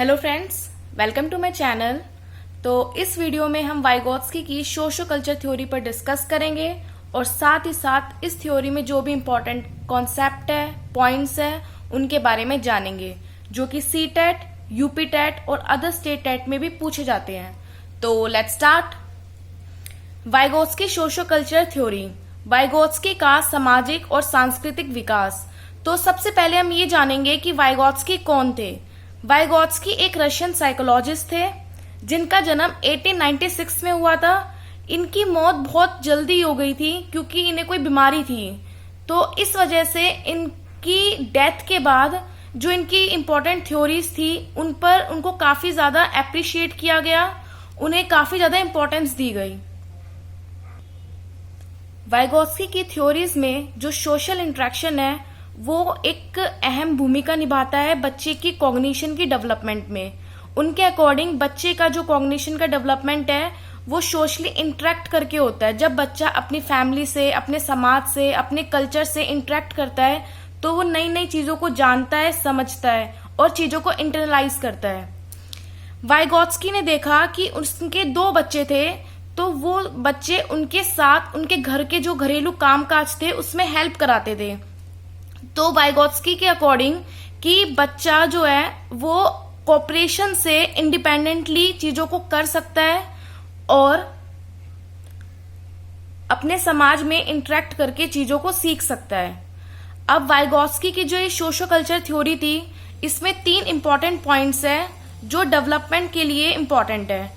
Hello friends, welcome to my channel. तो इस video में हम वाइगोत्स्की की सोशो कल्चर थ्योरी पर डिस्कस करेंगे और साथ ही साथ इस थ्योरी में जो भी इम्पोर्टेंट कॉन्सेप्ट है, पॉइंट्स है, उनके बारे में जानेंगे जो कि सी टेट, यूपी टेट और अदर स्टेट टेट में भी पूछे जाते हैं। तो let's start. Vygotsky socio culture theory, Vygotsky का सामाजिक और सांस्कृतिक विकास। तो सबसे पहले हम ये जानेंगे कि वाइगोत्स्की कौन थे। वाइगोत्स्की एक रशियन साइकोलॉजिस्ट थे जिनका जन्म 1896 में हुआ था। इनकी मौत बहुत जल्दी हो गई थी क्योंकि इन्हें कोई बीमारी थी। तो इस वजह से इनकी डेथ के बाद जो इनकी इम्पोर्टेंट थ्योरीज थी उन पर उनको काफी ज्यादा एप्रिशिएट किया गया, उन्हें काफी ज्यादा इम्पोर्टेंस दी गई। वाइगोत्स्की की थ्योरीज में जो सोशल इंटरेक्शन है वो एक अहम भूमिका निभाता है बच्चे की कॉग्निशन की डेवलपमेंट में। उनके अकॉर्डिंग बच्चे का जो कॉग्निशन का डेवलपमेंट है वो सोशली इंटरेक्ट करके होता है। जब बच्चा अपनी फैमिली से, अपने समाज से, अपने कल्चर से इंटरेक्ट करता है तो वो नई नई चीजों को जानता है, समझता है और चीजों को इंटरनलाइज करता है। वाइगोत्स्की ने देखा कि उनके 2 बच्चे थे तो वो बच्चे उनके साथ उनके घर के जो घरेलू कामकाज थे उसमें हेल्प कराते थे। तो वाइगोत्स्की के अकॉर्डिंग कि बच्चा जो है वो कोऑपरेशन से इंडिपेंडेंटली चीजों को कर सकता है और अपने समाज में इंटरेक्ट करके चीजों को सीख सकता है। अब वाइगोत्स्की की जो ये सोशो कल्चर थ्योरी थी इसमें 3 इंपॉर्टेंट पॉइंट्स है जो डेवलपमेंट के लिए इंपॉर्टेंट है: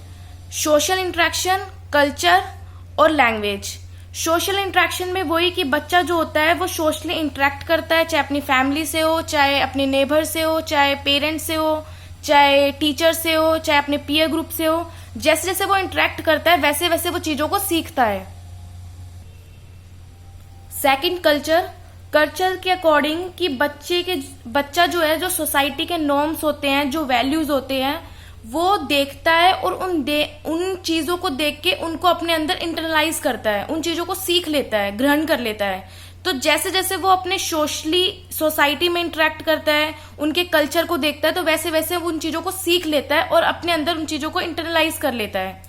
सोशल इंटरेक्शन, कल्चर और लैंग्वेज। सोशल इंटरेक्शन में वही कि बच्चा जो होता है वो सोशली इंटरेक्ट करता है, चाहे अपनी फैमिली से हो, चाहे अपने नेबर से हो, चाहे पेरेंट्स से हो, चाहे टीचर से हो, चाहे अपने पीयर ग्रुप से हो। जैसे जैसे वो इंटरेक्ट करता है वैसे वैसे वो चीजों को सीखता है। Second, culture. कल्चर के अकॉर्डिंग कि बच्चा जो है, जो सोसाइटी के नॉर्म्स होते हैं, जो वैल्यूज होते हैं वो देखता है और उन चीजों को देख के उनको अपने अंदर इंटरनलाइज करता है, उन चीजों को सीख लेता है, ग्रहण कर लेता है। तो जैसे जैसे वो अपने सोसाइटी में इंटरेक्ट करता है, उनके कल्चर को देखता है तो वैसे वैसे वो उन चीजों को सीख लेता है और अपने अंदर उन चीजों को इंटरनलाइज कर लेता है।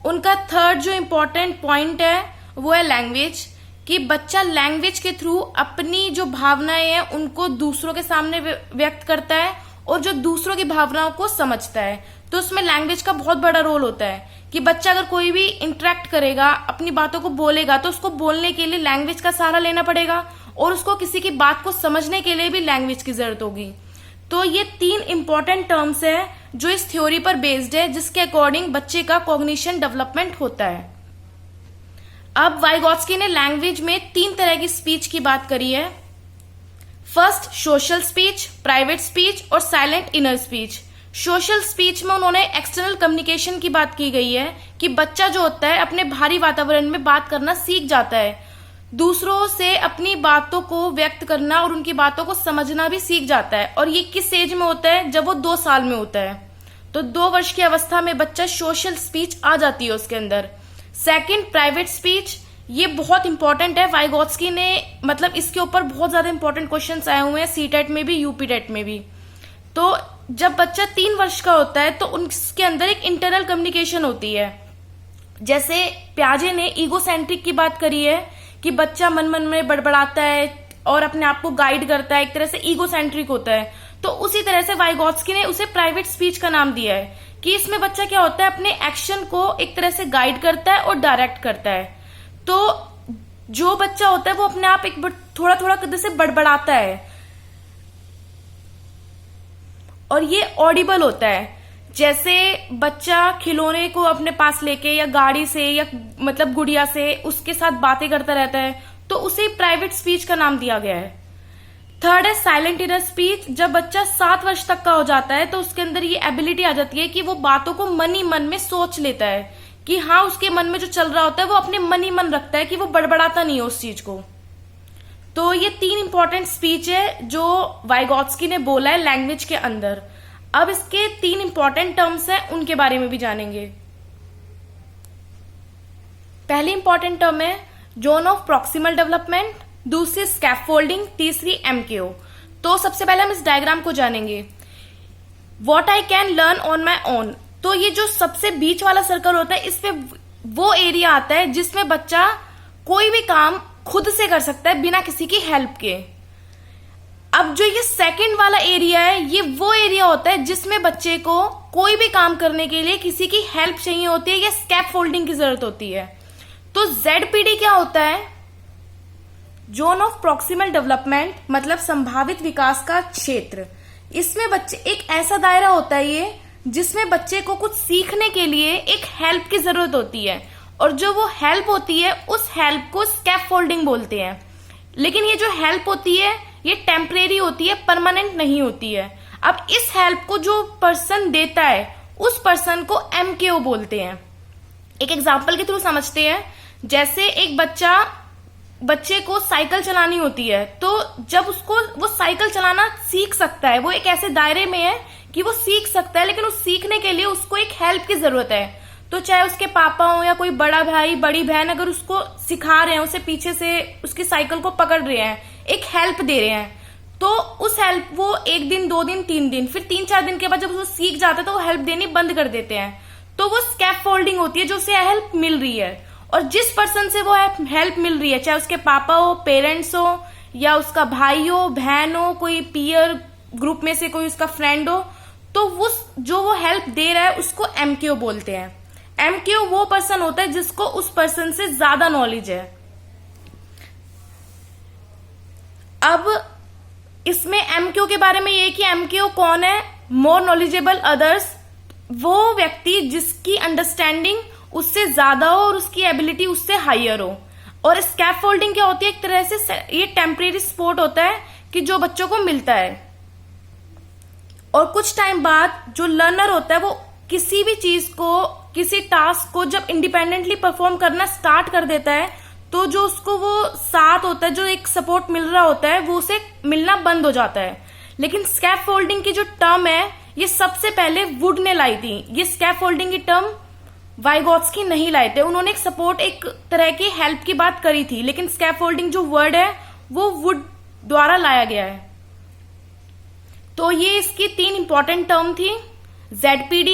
उनका थर्ड जो इम्पोर्टेंट पॉइंट है वो है लैंग्वेज, कि बच्चा लैंग्वेज के थ्रू अपनी जो भावनाएं हैं उनको दूसरों के सामने व्यक्त करता है और जो दूसरों की भावनाओं को समझता है। तो उसमें लैंग्वेज का बहुत बड़ा रोल होता है कि बच्चा अगर कोई भी इंटरेक्ट करेगा, अपनी बातों को बोलेगा तो उसको बोलने के लिए लैंग्वेज का सहारा लेना पड़ेगा और उसको किसी की बात को समझने के लिए भी लैंग्वेज की जरूरत होगी। तो ये 3 इंपॉर्टेंट टर्म्स है जो इस थ्योरी पर बेस्ड है, जिसके अकॉर्डिंग बच्चे का कॉग्निशन डेवलपमेंट होता है। अब वाइगोत्स्की ने लैंग्वेज में 3 तरह की स्पीच की बात करी है। First, social speech, private speech और silent inner speech. Social speech में उन्होंने एक्सटर्नल कम्युनिकेशन की बात की गई है कि बच्चा जो होता है अपने भारी वातावरण में बात करना सीख जाता है, दूसरों से अपनी बातों को व्यक्त करना और उनकी बातों को समझना भी सीख जाता है। और ये किस एज में होता है? जब वो 2 साल में होता है। तो 2 वर्ष की अवस्था में बच्चा सोशल स्पीच आ जाती है उसके अंदर। Second, private speech. ये बहुत इंपॉर्टेंट है। वाइगोत्स्की ने इसके ऊपर बहुत ज्यादा इंपॉर्टेंट क्वेश्चंस आए हुए हैं सी टेट में भी, यूपी टेट में भी। तो जब बच्चा 3 वर्ष का होता है तो उसके अंदर एक इंटरनल कम्युनिकेशन होती है। जैसे प्याजे ने ईगोसेंट्रिक की बात करी है कि बच्चा मन मन में बड़बड़ाता है और अपने आप को गाइड करता है, एक तरह से ईगोसेंट्रिक होता है। तो उसी तरह से वाइगोत्स्की ने उसे प्राइवेट स्पीच का नाम दिया है कि इसमें बच्चा क्या होता है, अपने एक्शन को एक तरह से गाइड करता है और डायरेक्ट करता है। तो जो बच्चा होता है वो अपने आप एक थोड़ा थोड़ा जैसे बड़बड़ाता है और ये ऑडिबल होता है। जैसे बच्चा खिलौने को अपने पास लेके या गाड़ी से या गुड़िया से उसके साथ बातें करता रहता है, तो उसे प्राइवेट स्पीच का नाम दिया गया है। थर्ड है साइलेंट इनर स्पीच। जब बच्चा 7 वर्ष तक का हो जाता है तो उसके अंदर ये एबिलिटी आ जाती है कि वो बातों को मन ही मन में सोच लेता है कि हाँ, उसके मन में जो चल रहा होता है वो अपने मन ही मन रखता है कि वो बड़बड़ाता नहीं है उस चीज को। तो ये 3 इंपॉर्टेंट स्पीच है जो वाइगोत्स्की ने बोला है लैंग्वेज के अंदर। अब इसके 3 इंपॉर्टेंट टर्म्स हैं, उनके बारे में भी जानेंगे। पहली इंपॉर्टेंट टर्म है जोन ऑफ प्रॉक्सिमल डेवलपमेंट, दूसरी स्कैफोल्डिंग, तीसरी एमकेओ। तो सबसे पहले हम इस डायग्राम को जानेंगे। What I can learn on my own. तो ये जो सबसे बीच वाला सर्कल होता है, इसमें वो एरिया आता है जिसमें बच्चा कोई भी काम खुद से कर सकता है बिना किसी की हेल्प के। अब जो ये सेकंड वाला एरिया है, ये वो एरिया होता है जिसमें बच्चे को कोई भी काम करने के लिए किसी की हेल्प चाहिए होती है या स्कैफोल्डिंग की जरूरत होती है। तो ZPD क्या होता है? जोन ऑफ प्रॉक्सिमल डेवलपमेंट, मतलब संभावित विकास का क्षेत्र। इसमें बच्चे, एक ऐसा दायरा होता है ये जिसमें बच्चे को कुछ सीखने के लिए एक हेल्प की जरूरत होती है, और जो वो हेल्प होती है उस हेल्प को स्कैफोल्डिंग बोलते हैं। लेकिन ये जो हेल्प होती है ये टेम्परेरी होती है, परमानेंट नहीं होती है। अब इस हेल्प को जो पर्सन देता है उस पर्सन को MKO बोलते हैं। एक एग्जांपल के थ्रू समझते हैं। जैसे एक बच्चे को साइकिल चलानी होती है, तो जब उसको वो साइकिल चलाना सीख सकता है, वो एक ऐसे दायरे में है कि वो सीख सकता है, लेकिन उस सीखने के लिए उसको एक हेल्प की जरूरत है। तो चाहे उसके पापा हो या कोई बड़ा भाई बड़ी बहन, अगर उसको सिखा रहे हैं, उसे पीछे से उसकी साइकिल को पकड़ रहे हैं, एक हेल्प दे रहे हैं, तो उस हेल्प वो 1 दिन 2 दिन 3 दिन, फिर 3-4 दिन के बाद जब वो सीख जाता है तो वो हेल्प देनी बंद कर देते हैं। तो वो स्कैफोल्डिंग होती है, जो उसे हेल्प मिल रही है। और जिस पर्सन से वो हेल्प मिल रही है, चाहे उसके पापा हो, पेरेंट्स हो, या उसका भाई हो, बहन हो, कोई पीयर ग्रुप में से कोई उसका फ्रेंड हो, तो वो जो वो हेल्प दे रहा है उसको MKO बोलते हैं। MKO वो पर्सन होता है जिसको उस पर्सन से ज्यादा नॉलेज है। अब इसमें MKO के बारे में ये कि MKO कौन है? मोर नॉलेजेबल अदर्स, वो व्यक्ति जिसकी अंडरस्टैंडिंग उससे ज्यादा हो और उसकी एबिलिटी उससे हायर हो। और स्कैफोल्डिंग क्या होती है? एक तरह से ये टेम्परेरी सपोर्ट होता है कि जो बच्चों को मिलता है, और कुछ टाइम बाद जो लर्नर होता है वो किसी भी चीज को, किसी टास्क को जब इंडिपेंडेंटली परफॉर्म करना स्टार्ट कर देता है, तो जो उसको वो साथ होता है, जो एक सपोर्ट मिल रहा होता है, वो उसे मिलना बंद हो जाता है। लेकिन स्कैफोल्डिंग की जो टर्म है ये सबसे पहले वुड ने लाई थी। ये स्कैफोल्डिंग की टर्म वाइगोत्स्की नहीं लाए थे। उन्होंने एक सपोर्ट, एक तरह की हेल्प की बात करी थी, लेकिन स्कैफोल्डिंग जो वर्ड है वो वुड द्वारा लाया गया है। तो ये इसकी 3 इंपॉर्टेंट टर्म थी, ZPD,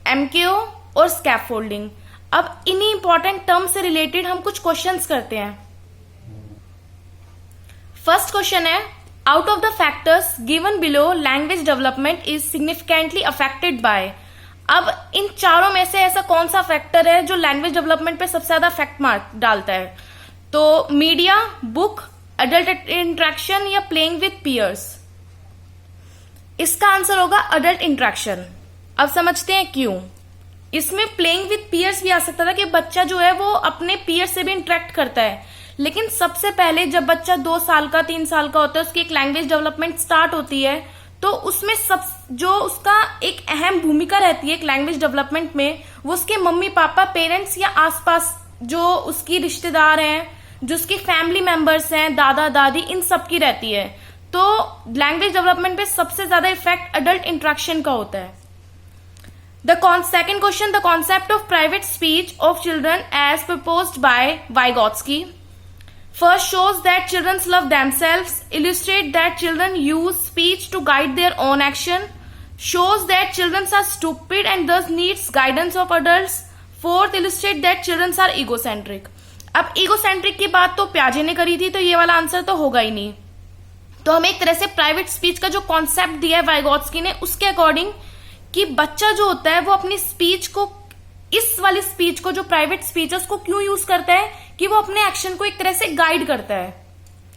MKO और स्कैफोल्डिंग। अब इन्हीं इंपॉर्टेंट टर्म से रिलेटेड हम कुछ क्वेश्चंस करते हैं। फर्स्ट क्वेश्चन है, out of the factors given below language development is significantly affected by. अब इन चारों में से ऐसा कौन सा फैक्टर है जो लैंग्वेज डेवलपमेंट पे सबसे ज्यादा इफेक्ट मार्क डालता है? तो मीडिया, बुक, अडल्ट इंटरेक्शन या प्लेइंग विथ पीयर्स। इसका आंसर होगा अडल्ट इंटरेक्शन। अब समझते हैं क्यों। इसमें प्लेइंग विथ पीयर्स भी आ सकता था कि बच्चा जो है वो अपने पीयर से भी इंटरेक्ट करता है, लेकिन सबसे पहले जब बच्चा 2 साल का 3 साल का होता है, उसकी एक लैंग्वेज डेवलपमेंट स्टार्ट होती है, तो उसमें सब जो उसका एक अहम भूमिका रहती है एक लैंग्वेज डेवलपमेंट में, वो उसके मम्मी पापा, पेरेंट्स या आसपास जो उसकी रिश्तेदार हैं, जो उसकी फैमिली मेंबर्स हैं, दादा दादी, इन सब की रहती है। तो लैंग्वेज डेवलपमेंट पे सबसे ज्यादा इफेक्ट अडल्ट इंटरेक्शन का होता है। Second question, the concept of private speech of children as proposed by Vygotsky first shows that children love themselves, illustrate that children use speech to guide their own action, shows that children are stupid and thus needs guidance of adults, fourth illustrate that children are egocentric। अब egocentric की बात तो प्याजे ने करी थी, तो ये वाला आंसर तो होगा ही नहीं। तो हमें एक तरह से प्राइवेट स्पीच का जो कॉन्सेप्ट दिया है वाइगोत्स्की ने, उसके अकॉर्डिंग कि बच्चा जो होता है वो अपनी स्पीच को, इस वाली स्पीच को, जो प्राइवेट स्पीच है, उसको क्यों यूज करता है कि वो अपने एक्शन को एक तरह से गाइड करता है,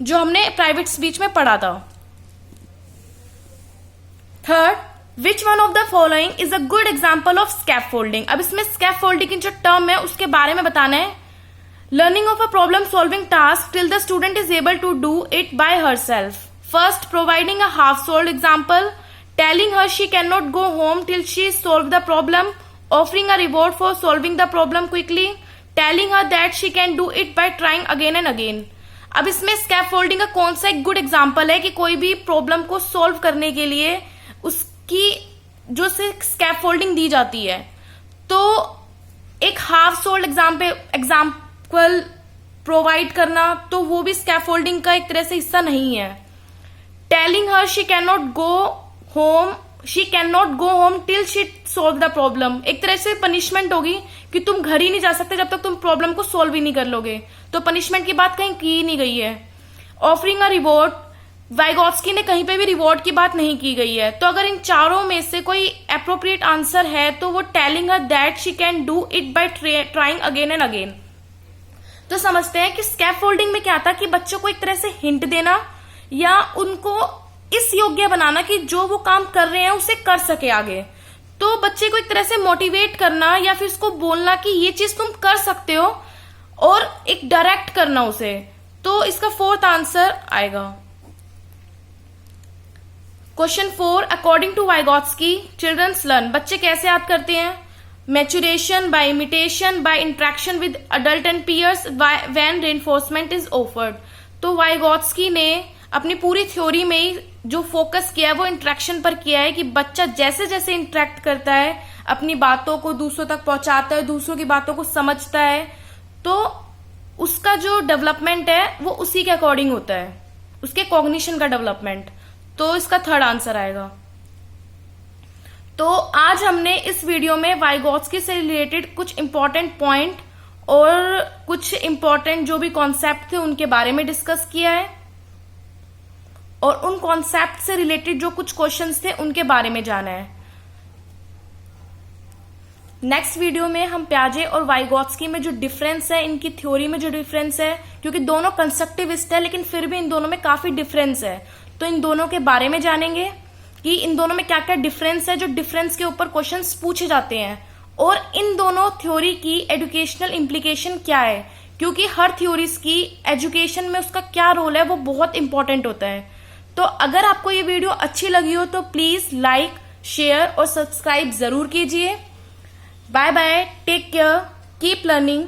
जो हमने प्राइवेट स्पीच में पढ़ा था। Third, which one of the following is a good example of scaffolding. अब इसमें स्कैफोल्डिंग की जो टर्म है उसके बारे में बताना है। Learning of a problem solving task till the student is able to do it by herself. First, providing a half solved example, telling her she cannot go home till she solved the problem, offering a reward for solving the problem quickly, telling her that she can do it by trying again and again। अब इसमें scaffolding का कौन सा एक good example है कि कोई भी प्रॉब्लम को सॉल्व करने के लिए उसकी जो स्कैफोल्डिंग दी जाती है, तो एक हाफ सोल्ड एग्जाम्पल प्रोवाइड करना, तो वो भी स्कैफोल्डिंग का एक तरह से हिस्सा नहीं है। Telling her she can not go home, she can not go home till she solve the problem. एक तरह से पनिशमेंट होगी कि तुम घर ही नहीं जा सकते जब तक तुम प्रॉब्लम को सोल्व ही नहीं कर लोगे। तो पनिशमेंट की बात कहीं की नहीं गई है। ऑफरिंग अ रिवॉर्ड, वाइगोत्स्की ने कहीं पे भी रिवॉर्ड की बात नहीं की गई है। तो अगर इन चारों में से कोई अप्रोप्रिएट आंसर है तो वो telling her that she can do it bye trying again and again. तो समझते हैं कि स्कैफोल्डिंग में क्या था कि बच्चों को एक तरह से हिंट देना या उनको इस योग्य बनाना कि जो वो काम कर रहे हैं उसे कर सके आगे। तो बच्चे को एक तरह से मोटिवेट करना या फिर उसको बोलना कि ये चीज तुम कर सकते हो और एक डायरेक्ट करना उसे। तो इसका फोर्थ आंसर आएगा। Question 4, according to Vygotsky childrens learn, बच्चे कैसे याद करते हैं? Maturation, by imitation, by interaction with adult and peers, when reinforcement is offered. तो वाइगोत्स्की ने अपनी पूरी थ्योरी में ही जो फोकस किया है वो इंटरेक्शन पर किया है कि बच्चा जैसे जैसे इंटरेक्ट करता है, अपनी बातों को दूसरों तक पहुंचाता है, दूसरों की बातों को समझता है, तो उसका जो डेवलपमेंट है वो उसी के अकॉर्डिंग होता है, उसके कॉग्निशन का डेवलपमेंट। तो इसका थर्ड आंसर आएगा। तो आज हमने इस वीडियो में वाइगोत्स्की से रिलेटेड कुछ इंपॉर्टेंट पॉइंट और कुछ इंपॉर्टेंट जो भी कॉन्सेप्ट थे उनके बारे में डिस्कस किया है और उन कॉन्सेप्ट से रिलेटेड जो कुछ क्वेश्चंस थे उनके बारे में जाना है। नेक्स्ट वीडियो में हम प्याजे और वाइगोत्स्की में जो डिफरेंस है, इनकी थ्योरी में जो डिफरेंस है, क्योंकि दोनों कंस्ट्रक्टिविस्ट है लेकिन फिर भी इन दोनों में काफी डिफरेंस है, तो इन दोनों के बारे में जानेंगे कि इन दोनों में क्या क्या डिफरेंस है, जो डिफरेंस के ऊपर क्वेश्चंस पूछे जाते हैं, और इन दोनों थ्योरी की एजुकेशनल इम्प्लीकेशन क्या है, क्योंकि हर थ्योरीज की एजुकेशन में उसका क्या रोल है वो बहुत इंपॉर्टेंट होता है। तो अगर आपको ये वीडियो अच्छी लगी हो तो प्लीज लाइक, शेयर और सब्सक्राइब जरूर कीजिए। Bye bye, take care, keep learning.